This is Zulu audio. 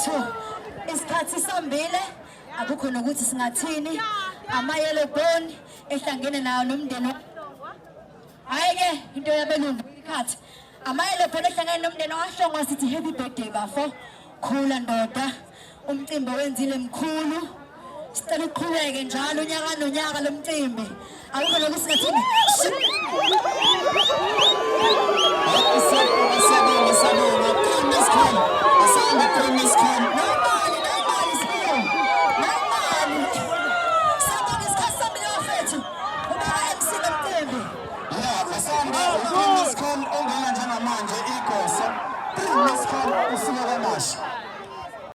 bafethu isikhathi sambile akukho nokuthi singathini ama-yellow bone ehlangene nayo nomndeni hayi-ke into yabelungu ikhathi ama-yellow bone ehlangene nomndeni wahlongwa sithi happy birthday bafo khula ndoda umcimbi wenzile mkhulu sicela uqhubeke njalo unyaka nonyaka lo mcimbi akukho nokuthi singathini Sabona, promise come.